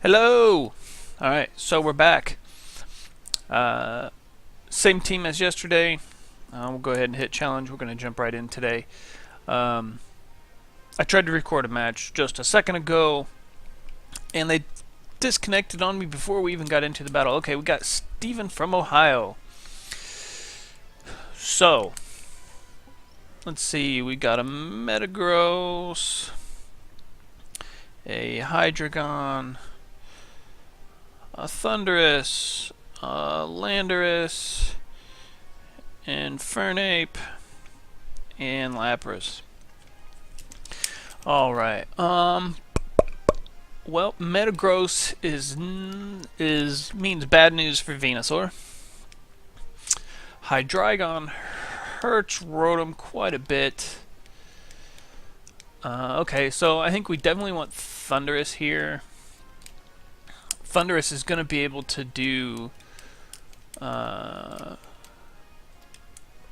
Hello! Alright, so we're back. Same team as yesterday. We'll go ahead and hit challenge. We're going to jump right in today. I tried to record a match just a second ago, and they disconnected on me before we even got into the battle. Okay, we got Steven from Ohio. So, let's see. We got a Metagross, a Hydreigon, a Thundurus, a Landorus, Infernape, and Lapras. Alright, well, Metagross means bad news for Venusaur. Hydreigon hurts Rotom quite a bit. Okay, so I think we definitely want Thundurus here. Thundurus is going to be able to do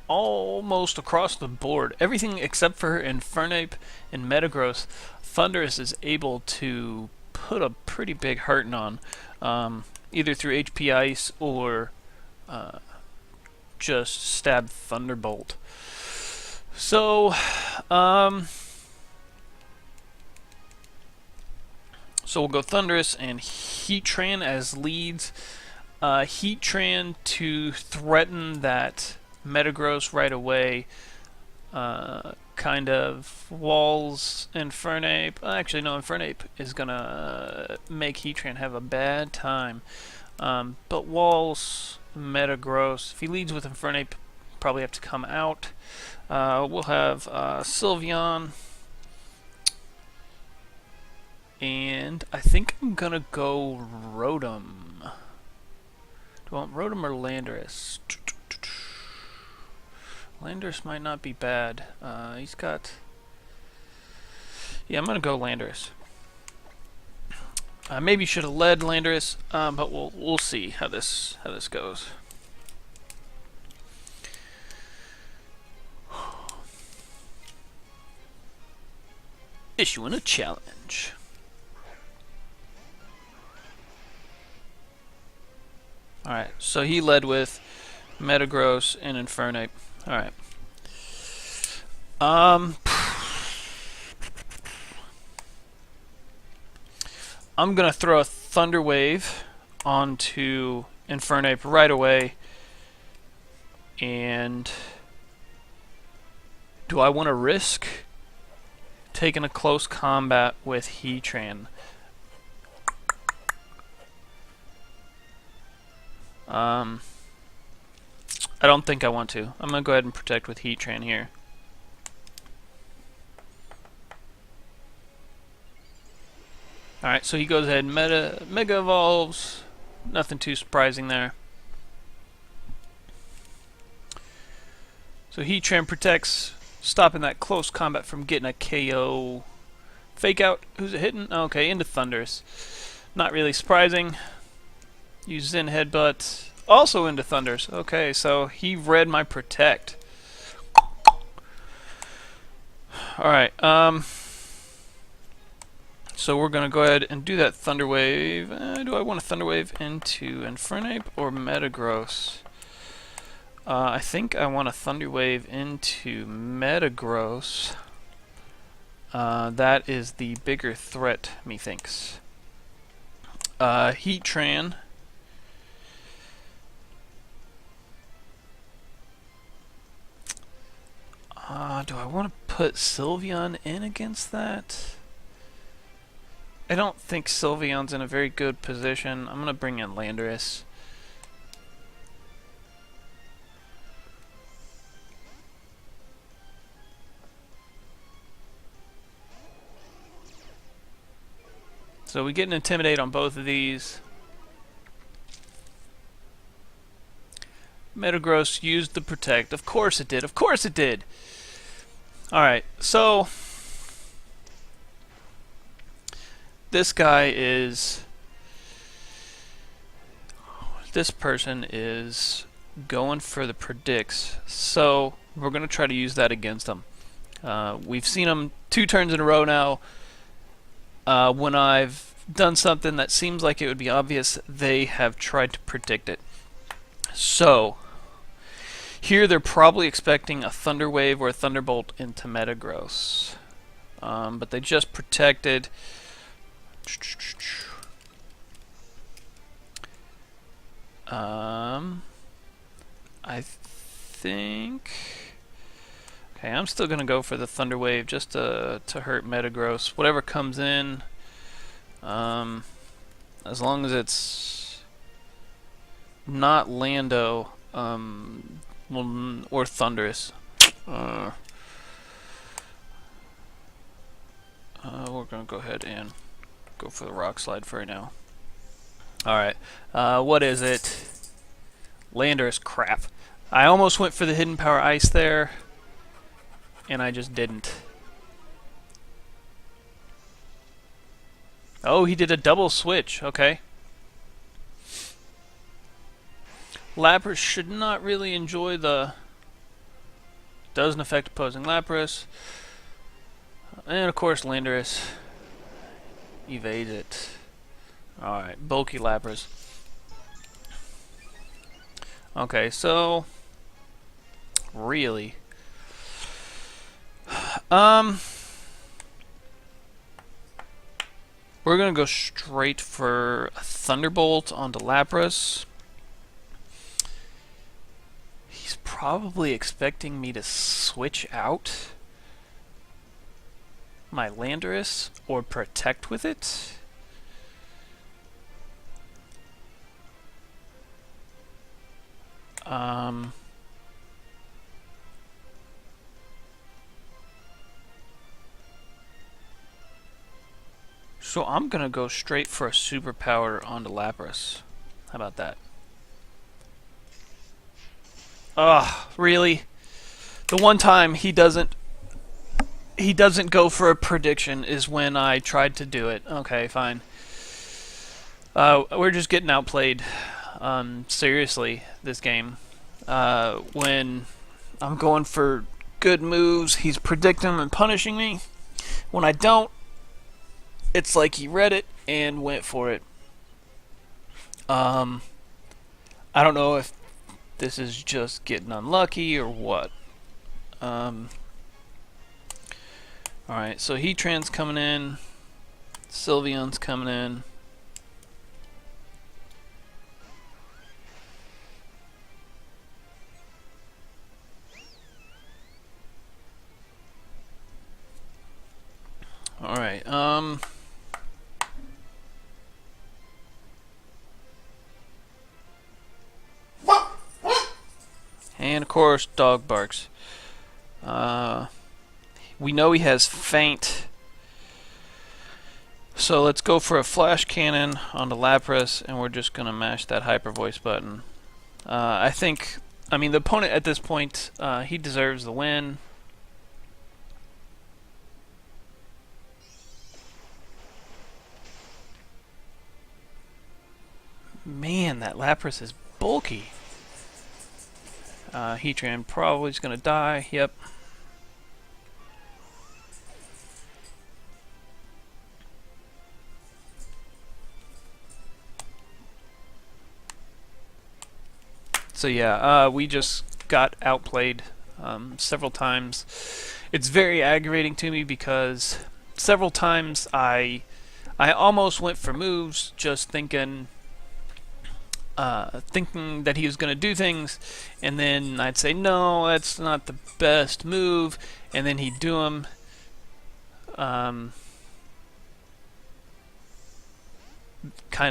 almost across the board. Everything except for Infernape and Metagross, Thundurus is able to put a pretty big hurting on, either through HP Ice or just stab Thunderbolt. So, so we'll go Thundurus and Heatran as leads. Heatran to threaten that Metagross right away. Kind of walls Infernape. Actually, no, Infernape is gonna make Heatran have a bad time. But walls Metagross. If he leads with Infernape, probably have to come out. We'll have Sylveon. And I think I'm gonna go Rotom. Do I want Rotom or Landorus? Landorus might not be bad. He's got... Yeah, I'm gonna go Landorus. Maybe should have led Landorus, but we'll see how this goes. Issuing a challenge. Alright, so he led with Metagross and Infernape. Alright. I'm gonna throw a Thunder Wave onto Infernape right away. And do I want to risk taking a close combat with Heatran? I don't think I want to. I'm going to go ahead and protect with Heatran here. Alright, so he goes ahead and Mega Evolves. Nothing too surprising there. So Heatran protects, stopping that close combat from getting a KO. Fake out. Who's it hitting? Okay, into Thundurus. Not really surprising. Use Zen Headbutt. Also into Thundurus. Okay, so he read my Protect. Alright, so we're going to go ahead and do that Thunder Wave. Do I want a Thunder Wave into Infernape or Metagross? I think I want a Thunder Wave into Metagross. That is the bigger threat, methinks. Heatran. Do I want to put Sylveon in against that? I don't think Sylveon's in a very good position. I'm going to bring in Landorus. So we get an Intimidate on both of these. Metagross used the Protect. Of course it did. Of course it did. Alright, so this guy is... This person is going for the Predicts. So we're going to try to use that against him. We've seen him 2 turns in a row now. When I've done something that seems like it would be obvious. They have tried to predict it. So, here they're probably expecting a Thunder Wave or a Thunderbolt into Metagross. But they just protected. I think. Okay, I'm still gonna go for the Thunder Wave just to hurt Metagross. Whatever comes in, as long as it's not Lando, or Thundurus. We're gonna go ahead and go for the Rock Slide for right now. Alright, what is it? Landorus, crap. I almost went for the Hidden Power Ice there, and I just didn't. Oh, he did a double switch, okay. Lapras should not really enjoy the... Doesn't affect opposing Lapras. And of course Landorus evades it. Alright, bulky Lapras. Okay, so really we're gonna go straight for a Thunderbolt onto Lapras. He's probably expecting me to switch out my Landorus or protect with it. So I'm gonna go straight for a superpower onto Lapras. How about that? Ugh, really? The one time he doesn't go for a prediction is when I tried to do it. Okay, fine. We're just getting outplayed. Seriously, this game. When I'm going for good moves, he's predicting them and punishing me. When I don't, it's like he read it and went for it. I don't know if this is just getting unlucky or what. Alright, so Heatran's coming in. Sylveon's coming in. Alright, and of course, dog barks. We know he has Feint. So let's go for a Flash Cannon onto Lapras, and we're just going to mash that Hyper Voice button. I mean, the opponent at this point, he deserves the win. Man, that Lapras is bulky. Heatran probably is going to die. Yep. So yeah, we just got outplayed several times. It's very aggravating to me because several times I almost went for moves just thinking that he was going to do things, and then I'd say, no, that's not the best move, and then he'd do them. Kind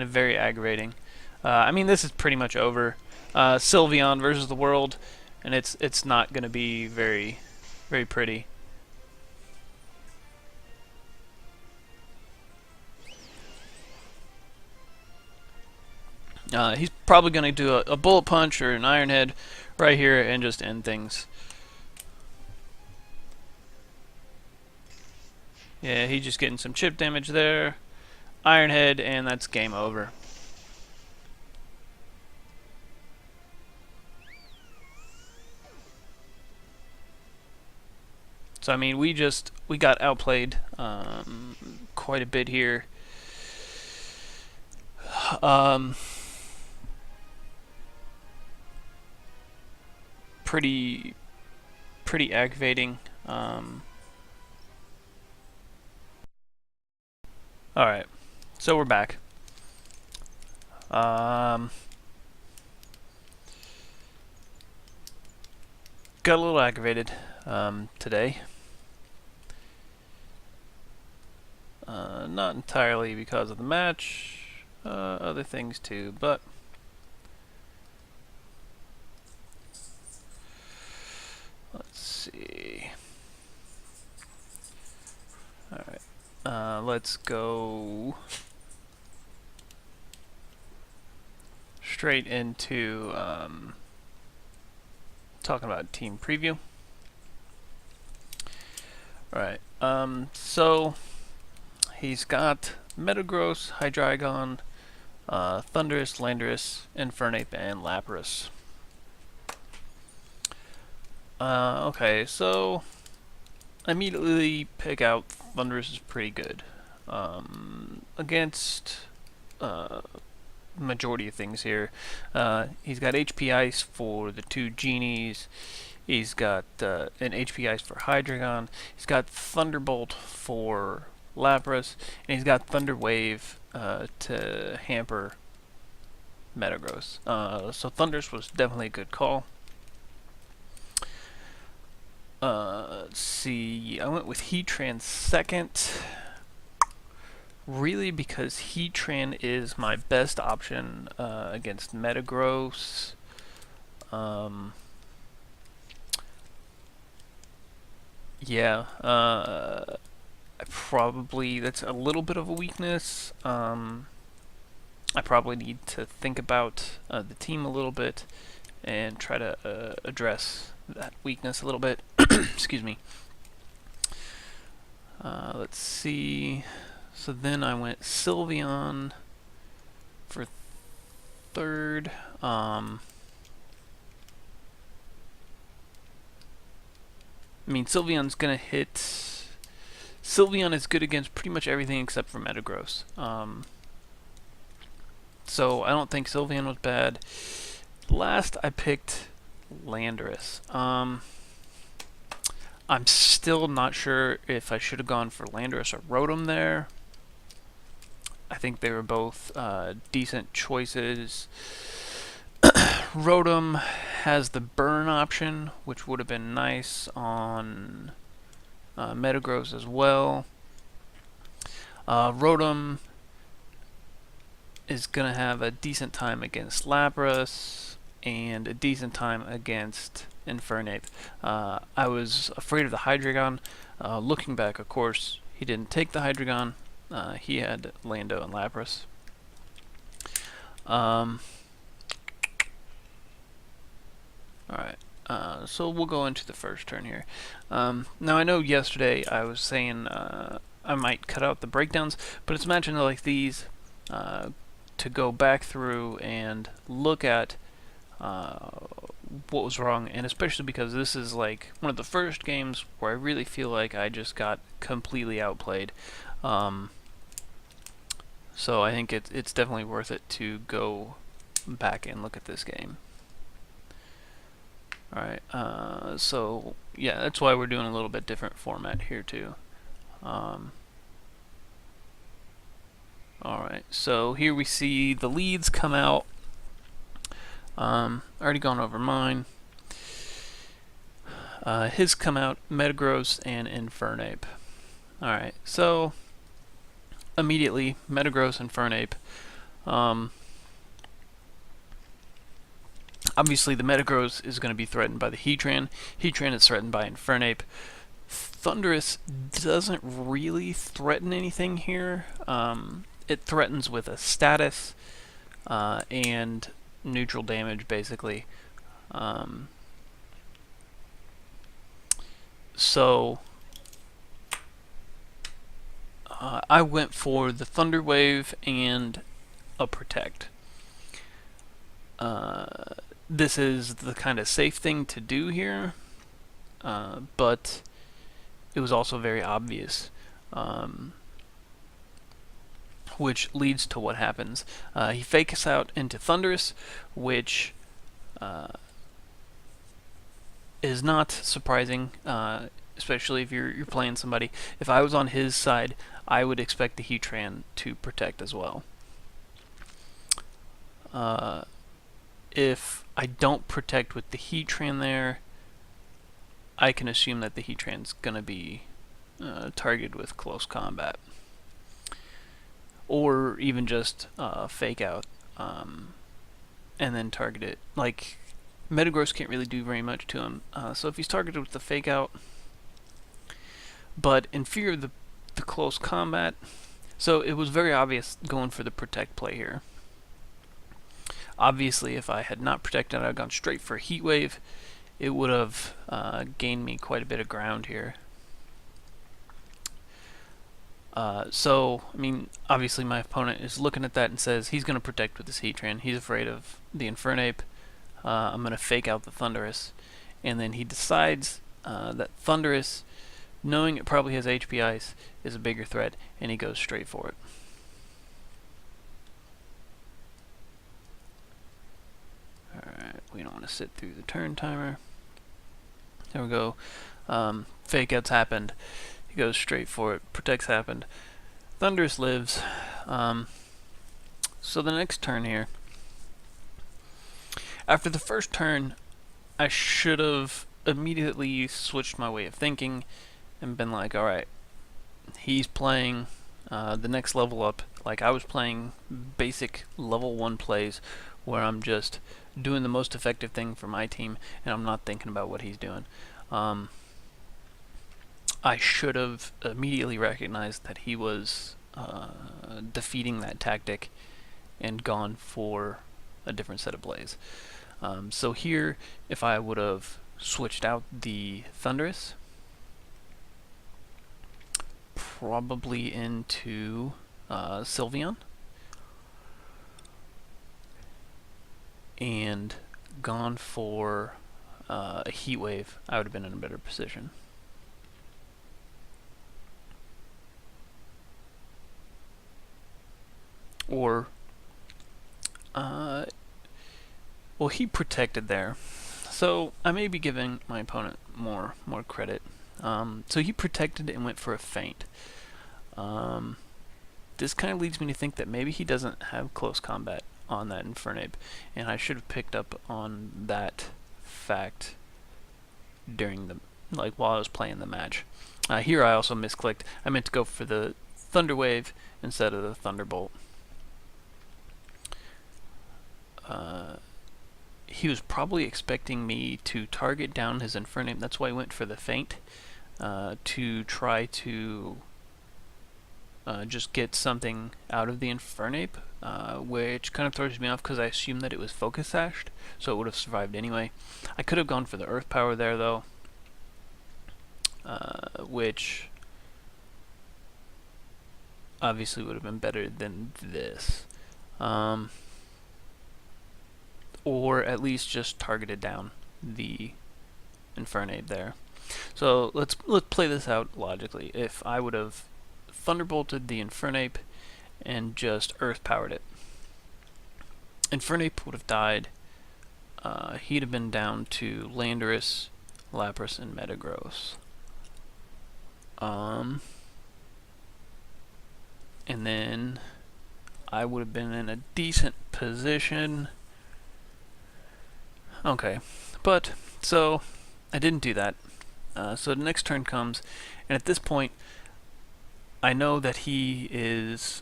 of very aggravating. I mean, this is pretty much over. Sylveon versus the world, and it's not going to be very pretty. He's probably going to do a Bullet Punch or an Iron Head right here and just end things. Yeah, he's just getting some chip damage there. Iron Head, and that's game over. So I mean, we got outplayed quite a bit here. Um, pretty pretty aggravating. All right, so we're back. Um, got a little aggravated today. Not entirely because of the match, other things too, but let's see. Alright, let's go straight into talking about team preview. Alright, so he's got Metagross, Hydreigon, Thundurus, Landorus, Infernape, and Lapras. Okay, so immediately pick out Thundurus is pretty good. Against majority of things here. He's got HP Ice for the two Genies. He's got an HP Ice for Hydreigon. He's got Thunderbolt for Lapras, and he's got Thunder Wave to hamper Metagross. So Thundurus was definitely a good call. Let's see. I went with Heatran second. Really, because Heatran is my best option against Metagross. Yeah, that's a little bit of a weakness. I probably need to think about the team a little bit and try to address that weakness a little bit. Excuse me. Let's see. So then I went Sylveon for third. I mean, Sylveon's gonna hit. Sylveon is good against pretty much everything except for Metagross. So I don't think Sylveon was bad. Last, I picked Landorus. I'm still not sure if I should have gone for Landorus or Rotom there. I think they were both decent choices. Rotom has the burn option, which would have been nice on Metagross as well. Rotom is going to have a decent time against Lapras and a decent time against Infernape. I was afraid of the Hydreigon. Looking back, of course, he didn't take the Hydreigon. He had Lando and Lapras. Alright, so we'll go into the first turn here. Now I know yesterday I was saying I might cut out the breakdowns, but it's matching like these to go back through and look at what was wrong, and especially because this is like one of the first games where I really feel like I just got completely outplayed. So I think it's definitely worth it to go back and look at this game. Alright, so yeah, that's why we're doing a little bit different format here too. Alright, so here we see the leads come out. Already gone over mine. His come out, Metagross and Infernape. Alright, so immediately, Metagross, Infernape. Obviously, the Metagross is going to be threatened by the Heatran. Heatran is threatened by Infernape. Thundurus doesn't really threaten anything here. It threatens with a status and neutral damage, basically. So I went for the Thunder Wave and a Protect. This is the kind of safe thing to do here, but it was also very obvious. which leads to what happens. He fakes out into Thunderous, which is not surprising, especially if you're playing somebody. If I was on his side, I would expect the Heatran to protect as well. If I don't protect with the Heatran there, I can assume that the Heatran's going to be targeted with close combat. Or even just fake out and then target it. Like, Metagross can't really do very much to him. So if he's targeted with the fake out, but in fear of the close combat, so it was very obvious going for the protect play here. Obviously, if I had not protected, I had gone straight for a Heat Wave. It would have gained me quite a bit of ground here. So, I mean, obviously my opponent is looking at that and says he's going to protect with this Heatran. He's afraid of the Infernape. I'm going to fake out the Thundurus. And then he decides that Thundurus, knowing it probably has HP Ice, is a bigger threat, and he goes straight for it. Alright, we don't want to sit through the turn timer. There we go. Fake outs happened. He goes straight for it. Protects happened. Thundurus lives. So the next turn here. After the first turn, I should have immediately switched my way of thinking and been like, alright, he's playing the next level up. Like, I was playing basic level 1 plays where I'm just doing the most effective thing for my team and I'm not thinking about what he's doing. I should have immediately recognized that he was defeating that tactic and gone for a different set of plays. So here, if I would have switched out the Thundurus, probably into Sylveon, and gone for a Heat Wave, I would have been in a better position. Or, well, he protected there, so I may be giving my opponent more credit. So he protected and went for a feint. This kind of leads me to think that maybe he doesn't have close combat on that Infernape, and I should have picked up on that fact during the, like, while I was playing the match. Here I also misclicked. I meant to go for the Thunder Wave instead of the Thunderbolt. He was probably expecting me to target down his Infernape. That's why I went for the feint, to try to just get something out of the Infernape, which kind of throws me off because I assumed that it was Focus Sashed, so it would have survived anyway. I could have gone for the Earth Power there, though, which obviously would have been better than this. Or at least just targeted down the Infernape there. So let's play this out logically. If I would have Thunderbolted the Infernape and just Earth Powered it, Infernape would have died. He'd have been down to Landorus, Lapras, and Metagross. And then I would have been in a decent position. Okay, but so I didn't do that. So the next turn comes, and at this point, I know that he is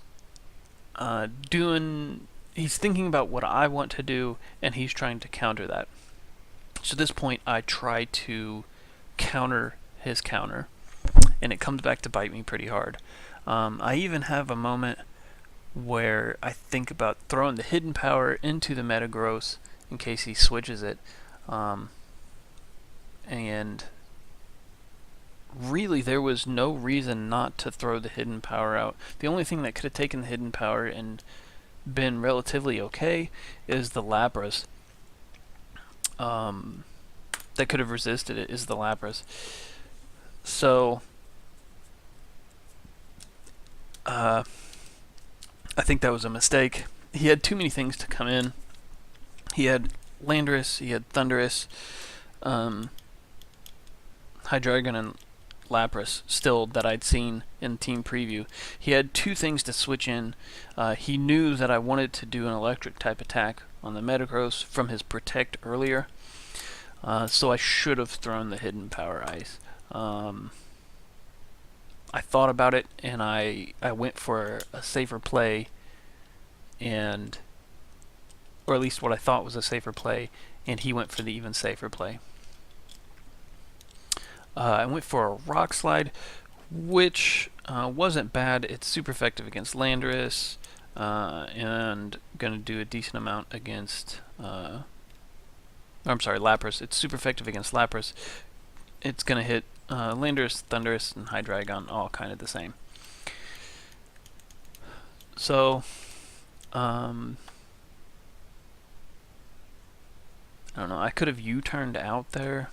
he's thinking about what I want to do, and he's trying to counter that. So at this point, I try to counter his counter, and it comes back to bite me pretty hard. I even have a moment where I think about throwing the Hidden Power into the Metagross in case he switches it, and really there was no reason not to throw the Hidden Power out. The only thing that could have taken the Hidden Power and been relatively okay is the Lapras. That could have resisted it is the Lapras. So I think that was a mistake. He had too many things to come in. He had Landorus, he had Thunderous, Hydreigon, and Lapras still that I'd seen in team preview. He had two things to switch in. He knew that I wanted to do an electric type attack on the Metagross from his Protect earlier, so I should have thrown the Hidden Power Ice. I thought about it and I went for a safer play, and or at least what I thought was a safer play, and he went for the even safer play. I went for a Rock Slide, which wasn't bad. It's super effective against Landorus, and going to do a decent amount against... I'm sorry, Lapras. It's super effective against Lapras. It's going to hit Landorus, Thunderous, and Hydreigon all kind of the same. So, I don't know. I could have U-turned out there.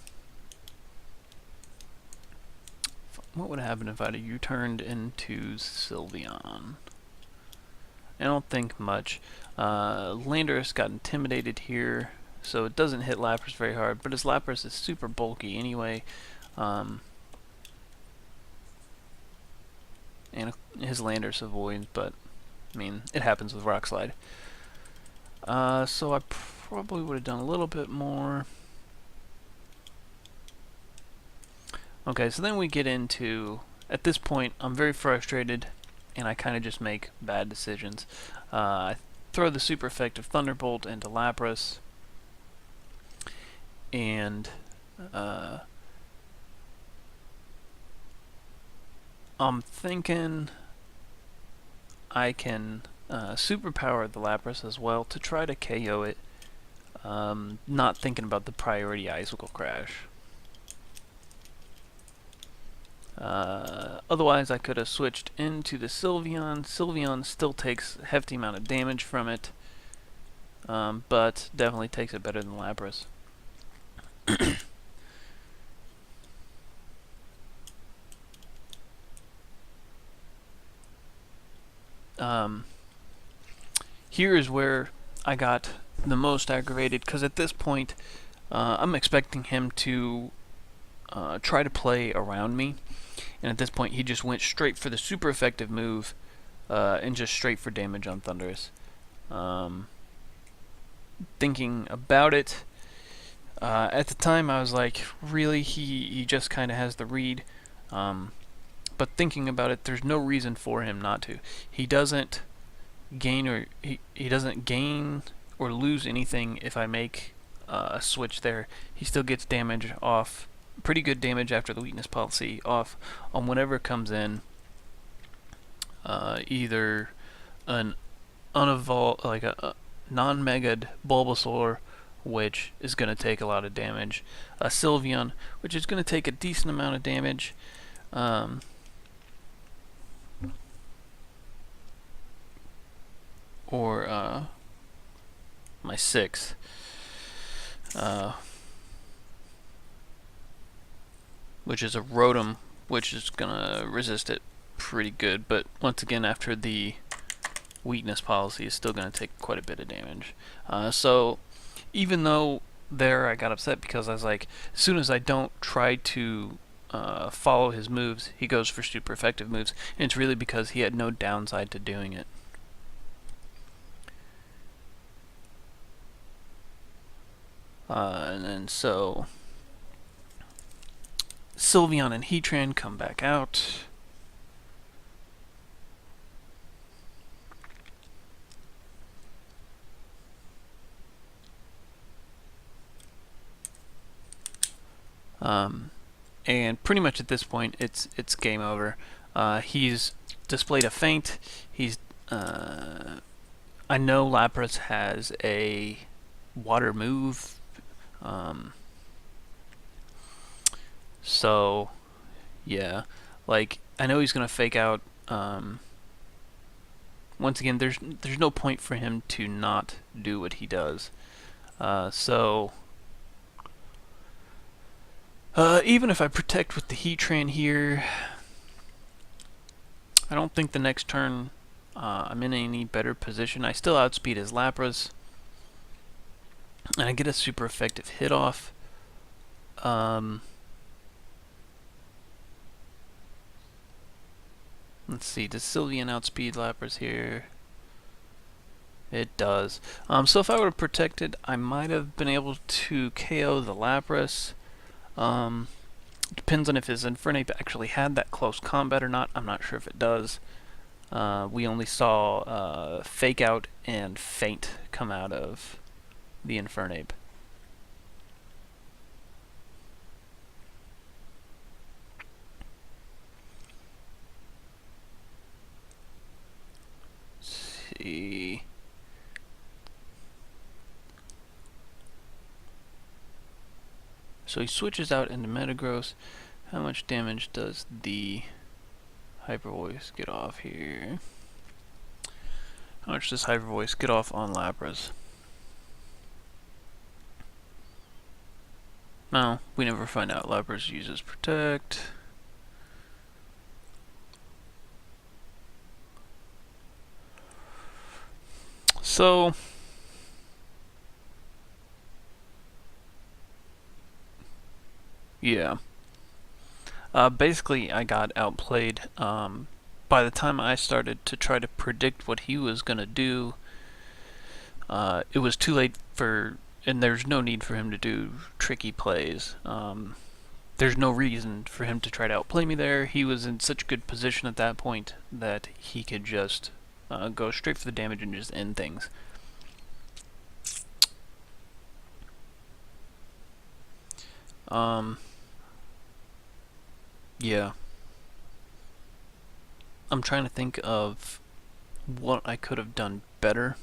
What would have happened if I'd U-turned into Sylveon? I don't think much. Landorus got intimidated here, so it doesn't hit Lapras very hard, but his Lapras is super bulky anyway. And his Landorus avoids, but I mean, it happens with Rock Slide. So I probably would have done a little bit more. Okay, so then we get into, at this point, I'm very frustrated, and I kind of just make bad decisions. I throw the super effective Thunderbolt into Lapras, and I'm thinking I can superpower the Lapras as well to try to KO it, not thinking about the priority Icicle Crash. Otherwise, I could have switched into the Sylveon. Sylveon still takes a hefty amount of damage from it, but definitely takes it better than Lapras. Here is where I got the most aggravated, because at this point, I'm expecting him to try to play around me, and at this point he just went straight for the super effective move and just straight for damage on Thunderous. Thinking about it, at the time I was like, really, he just kind of has the read, but thinking about it, there's no reason for him not to. He doesn't gain or lose anything if I make a switch there. He still gets damage off, pretty good damage after the weakness policy off on whenever it comes in. Either an unevolved, like a non-megad Bulbasaur, which is going to take a lot of damage, a Sylveon, which is going to take a decent amount of damage, or my sixth, which is a Rotom, which is gonna resist it pretty good, but once again, after the weakness policy, is still gonna take quite a bit of damage. So even though there I got upset, because I was like, as soon as I don't try to follow his moves, he goes for super effective moves, and it's really because he had no downside to doing it. And then so Sylveon and Heatran come back out. And pretty much at this point, it's game over. He's displayed a feint. He's I know Lapras has a water move. So yeah, like, I know he's gonna fake out. Once again, there's no point for him to not do what he does. So even if I protect with the Heatran here, I don't think the next turn I'm in any better position. I still outspeed his Lapras, and I get a super effective hit off. Let's see, does Sylveon outspeed Lapras here? It does. So if I would have protected, I might have been able to KO the Lapras. Depends on if his Infernape actually had that close combat or not. I'm not sure if it does. We only saw Fake Out and Feint come out of the Infernape. Let's see. So he switches out into Metagross. How much damage does the Hyper Voice get off here? How much does Hyper Voice get off on Lapras? No, we never find out. Lapras uses Protect. So yeah. Basically, I got outplayed. By the time I started to try to predict what he was going to do, it was too late for, and there's no need for him to do tricky plays. There's no reason for him to try to outplay me there. He was in such a good position at that point that he could just go straight for the damage and just end things. Yeah. I'm trying to think of what I could have done better.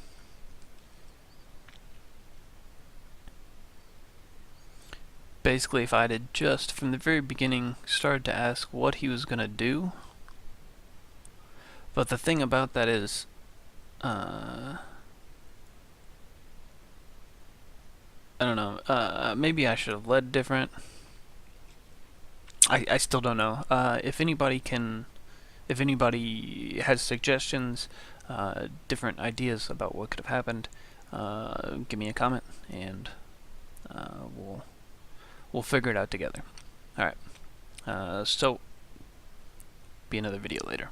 Basically, if I had just from the very beginning started to ask what he was going to do. But the thing about that is, I don't know, maybe I should have led different. I still don't know. If anybody has suggestions, different ideas about what could have happened, give me a comment, and we'll figure it out together. Alright, so be another video later.